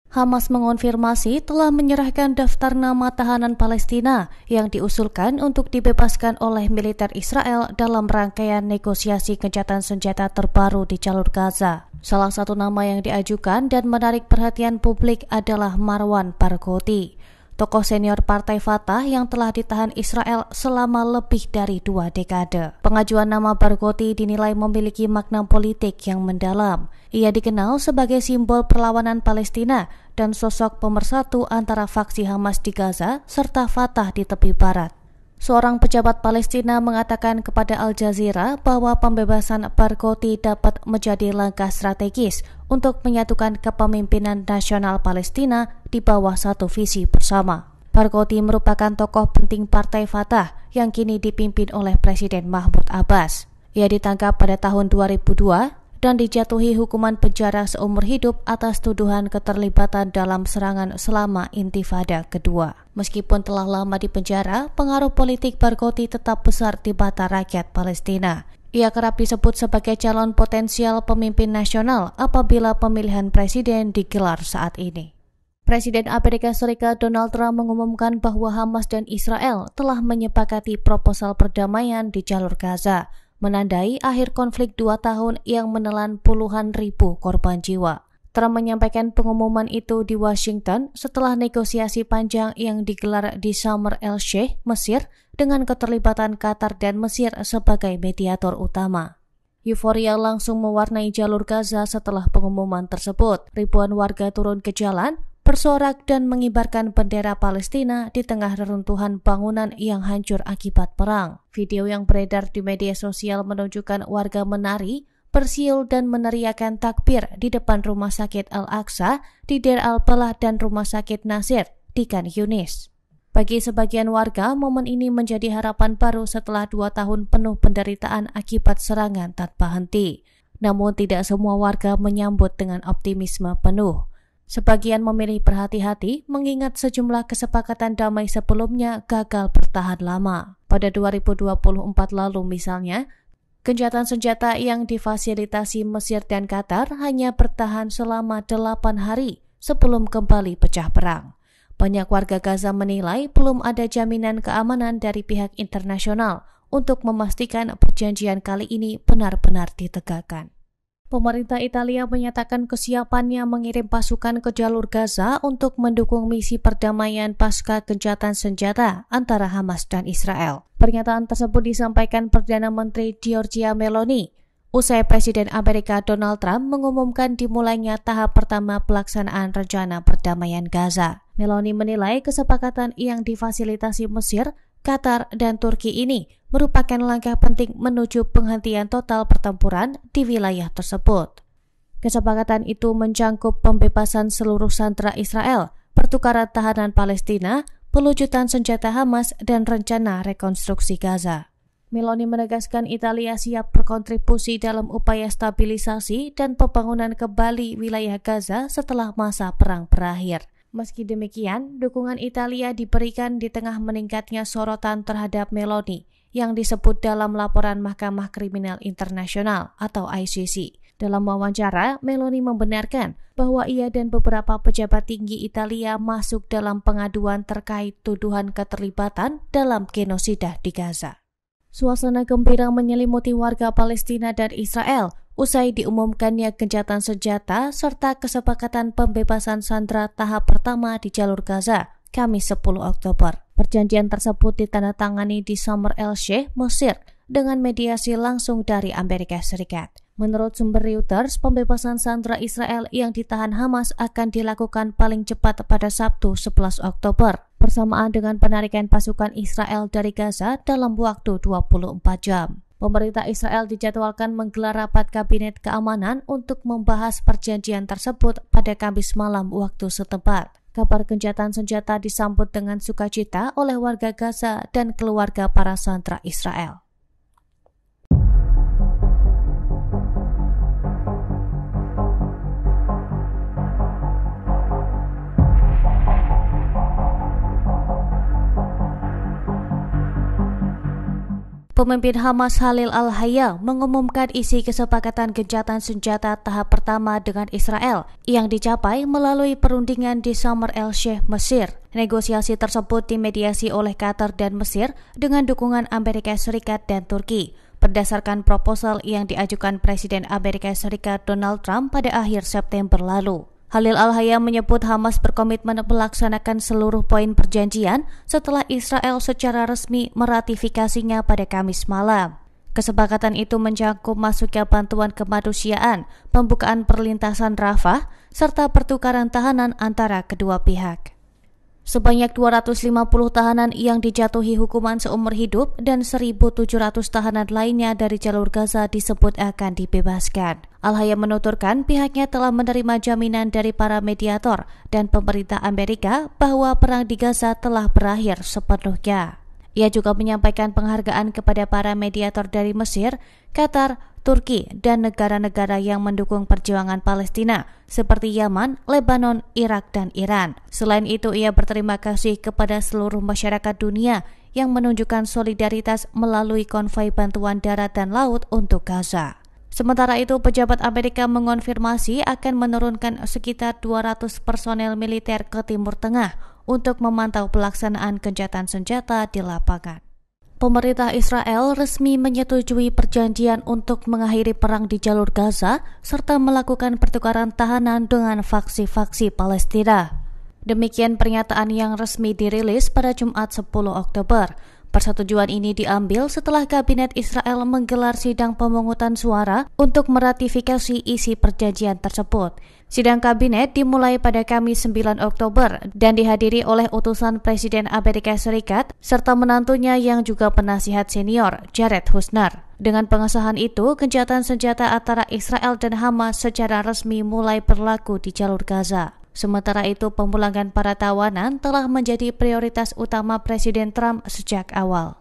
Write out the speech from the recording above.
Hamas mengonfirmasi telah menyerahkan daftar nama tahanan Palestina yang diusulkan untuk dibebaskan oleh militer Israel dalam rangkaian negosiasi gencatan senjata terbaru di jalur Gaza. Salah satu nama yang diajukan dan menarik perhatian publik adalah Marwan Barghouti, tokoh senior Partai Fatah yang telah ditahan Israel selama lebih dari 2 dekade. Pengajuan nama Barghouti dinilai memiliki makna politik yang mendalam. Ia dikenal sebagai simbol perlawanan Palestina dan sosok pemersatu antara faksi Hamas di Gaza serta Fatah di tepi barat. Seorang pejabat Palestina mengatakan kepada Al Jazeera bahwa pembebasan Barghouti dapat menjadi langkah strategis untuk menyatukan kepemimpinan nasional Palestina di bawah satu visi bersama. Barghouti merupakan tokoh penting Partai Fatah yang kini dipimpin oleh Presiden Mahmud Abbas. Ia ditangkap pada tahun 2002 dan dijatuhi hukuman penjara seumur hidup atas tuduhan keterlibatan dalam serangan selama Intifada kedua. Meskipun telah lama di penjara, pengaruh politik Barghouti tetap besar di mata rakyat Palestina. Ia kerap disebut sebagai calon potensial pemimpin nasional apabila pemilihan presiden digelar saat ini. Presiden Amerika Serikat Donald Trump mengumumkan bahwa Hamas dan Israel telah menyepakati proposal perdamaian di jalur Gaza, menandai akhir konflik 2 tahun yang menelan puluhan ribu korban jiwa. Trump menyampaikan pengumuman itu di Washington setelah negosiasi panjang yang digelar di Sharm el-Sheikh, Mesir, dengan keterlibatan Qatar dan Mesir sebagai mediator utama. Euforia langsung mewarnai jalur Gaza setelah pengumuman tersebut. Ribuan warga turun ke jalan, bersorak dan mengibarkan bendera Palestina di tengah reruntuhan bangunan yang hancur akibat perang. Video yang beredar di media sosial menunjukkan warga menari, bersiul dan meneriakan takbir di depan Rumah Sakit Al-Aqsa di Deir al-Balah dan Rumah Sakit Nasir di Khan Yunis. Bagi sebagian warga, momen ini menjadi harapan baru setelah 2 tahun penuh penderitaan akibat serangan tanpa henti. Namun tidak semua warga menyambut dengan optimisme penuh. Sebagian memilih berhati-hati mengingat sejumlah kesepakatan damai sebelumnya gagal bertahan lama. Pada 2024 lalu misalnya, gencatan senjata yang difasilitasi Mesir dan Qatar hanya bertahan selama 8 hari sebelum kembali pecah perang. Banyak warga Gaza menilai belum ada jaminan keamanan dari pihak internasional untuk memastikan perjanjian kali ini benar-benar ditegakkan. Pemerintah Italia menyatakan kesiapannya mengirim pasukan ke jalur Gaza untuk mendukung misi perdamaian pasca gencatan senjata antara Hamas dan Israel. Pernyataan tersebut disampaikan Perdana Menteri Giorgia Meloni usai Presiden Amerika Donald Trump mengumumkan dimulainya tahap pertama pelaksanaan rencana perdamaian Gaza. Meloni menilai kesepakatan yang difasilitasi Mesir, Qatar, dan Turki ini merupakan langkah penting menuju penghentian total pertempuran di wilayah tersebut. Kesepakatan itu mencangkup pembebasan seluruh sandera Israel, pertukaran tahanan Palestina, pelucutan senjata Hamas, dan rencana rekonstruksi Gaza. Meloni menegaskan Italia siap berkontribusi dalam upaya stabilisasi dan pembangunan kembali wilayah Gaza setelah masa perang berakhir. Meski demikian, dukungan Italia diberikan di tengah meningkatnya sorotan terhadap Meloni yang disebut dalam laporan Mahkamah Kriminal Internasional atau ICC. Dalam wawancara, Meloni membenarkan bahwa ia dan beberapa pejabat tinggi Italia masuk dalam pengaduan terkait tuduhan keterlibatan dalam genosida di Gaza. Suasana gembira menyelimuti warga Palestina dan Israel usai diumumkannya gencatan senjata serta kesepakatan pembebasan sandera tahap pertama di jalur Gaza, Kamis 10 Oktober. Perjanjian tersebut ditandatangani di Sharm el-Sheikh, Mesir, dengan mediasi langsung dari Amerika Serikat. Menurut sumber Reuters, pembebasan sandera Israel yang ditahan Hamas akan dilakukan paling cepat pada Sabtu 11 Oktober, bersamaan dengan penarikan pasukan Israel dari Gaza dalam waktu 24 jam. Pemerintah Israel dijadwalkan menggelar rapat kabinet keamanan untuk membahas perjanjian tersebut pada Kamis malam waktu setempat. Kabar gencatan senjata disambut dengan sukacita oleh warga Gaza dan keluarga para sandera Israel. Pemimpin Hamas Khalil Al-Hayya mengumumkan isi kesepakatan gencatan senjata tahap pertama dengan Israel yang dicapai melalui perundingan di Sharm el-Sheikh, Mesir. Negosiasi tersebut dimediasi oleh Qatar dan Mesir dengan dukungan Amerika Serikat dan Turki, berdasarkan proposal yang diajukan Presiden Amerika Serikat Donald Trump pada akhir September lalu. Khalil Al-Hayya menyebut Hamas berkomitmen melaksanakan seluruh poin perjanjian setelah Israel secara resmi meratifikasinya pada Kamis malam. Kesepakatan itu mencakup masuknya bantuan kemanusiaan, pembukaan perlintasan Rafah, serta pertukaran tahanan antara kedua pihak. Sebanyak 250 tahanan yang dijatuhi hukuman seumur hidup dan 1.700 tahanan lainnya dari jalur Gaza disebut akan dibebaskan. Al-Hayya menuturkan pihaknya telah menerima jaminan dari para mediator dan pemerintah Amerika bahwa perang di Gaza telah berakhir sepenuhnya. Ia juga menyampaikan penghargaan kepada para mediator dari Mesir, Qatar, Turki, dan negara-negara yang mendukung perjuangan Palestina seperti Yaman, Lebanon, Irak, dan Iran. Selain itu, ia berterima kasih kepada seluruh masyarakat dunia yang menunjukkan solidaritas melalui konvoi bantuan darat dan laut untuk Gaza. Sementara itu, pejabat Amerika mengonfirmasi akan menurunkan sekitar 200 personel militer ke Timur Tengah untuk memantau pelaksanaan gencatan senjata di lapangan. Pemerintah Israel resmi menyetujui perjanjian untuk mengakhiri perang di jalur Gaza serta melakukan pertukaran tahanan dengan faksi-faksi Palestina. Demikian pernyataan yang resmi dirilis pada Jumat 10 Oktober. Persetujuan ini diambil setelah Kabinet Israel menggelar sidang pemungutan suara untuk meratifikasi isi perjanjian tersebut. Sidang kabinet dimulai pada Kamis 9 Oktober dan dihadiri oleh utusan Presiden Amerika Serikat serta menantunya yang juga penasihat senior, Jared Kushner. Dengan pengesahan itu, gencatan senjata antara Israel dan Hamas secara resmi mulai berlaku di jalur Gaza. Sementara itu, pemulangan para tawanan telah menjadi prioritas utama Presiden Trump sejak awal.